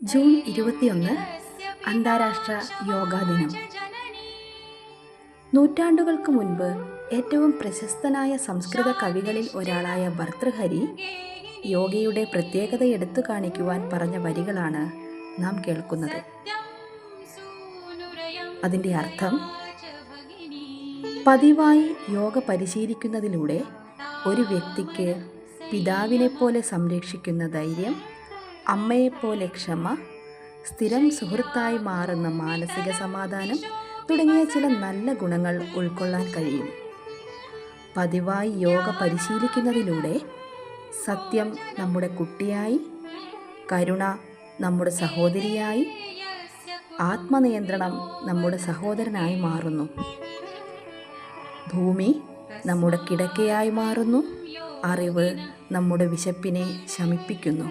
June 21 അന്താരാഷ്ട്ര യോഗാ ദിനം. നൂറ്റാണ്ടുകൾക്ക് മുൻപ് ഏറ്റവും പ്രശസ്തനായ സംസ്കൃത കവികളിൽ ഒരാളായ ഭർതൃഹരി യോഗയുടെ പ്രത്യേകത എടുത്തു കാണിക്കുവാൻ പറഞ്ഞ വരികളാണ് നാം കേൾക്കുന്നത്. അതിൻ്റെ അർത്ഥം, പതിവായി യോഗ പരിശീലിക്കുന്നതിലൂടെ ഒരു വ്യക്തിക്ക് പിതാവിനെപ്പോലെ സംരക്ഷിക്കുന്ന ധൈര്യം, അമ്മയെപ്പോലെ ക്ഷമ, സ്ഥിരം സുഹൃത്തായി മാറുന്ന മാനസിക സമാധാനം തുടങ്ങിയ ചില നല്ല ഗുണങ്ങൾ ഉൾക്കൊള്ളാൻ കഴിയും. പതിവായി യോഗ പരിശീലിക്കുന്നതിലൂടെ സത്യം നമ്മുടെ കുട്ടിയായി, കരുണ നമ്മുടെ സഹോദരിയായി, ആത്മനിയന്ത്രണം നമ്മുടെ സഹോദരനായി മാറുന്നു. ഭൂമി നമ്മുടെ കിടക്കയായി മാറുന്നു. അറിവ് നമ്മുടെ വിശപ്പിനെ ശമിപ്പിക്കുന്നു.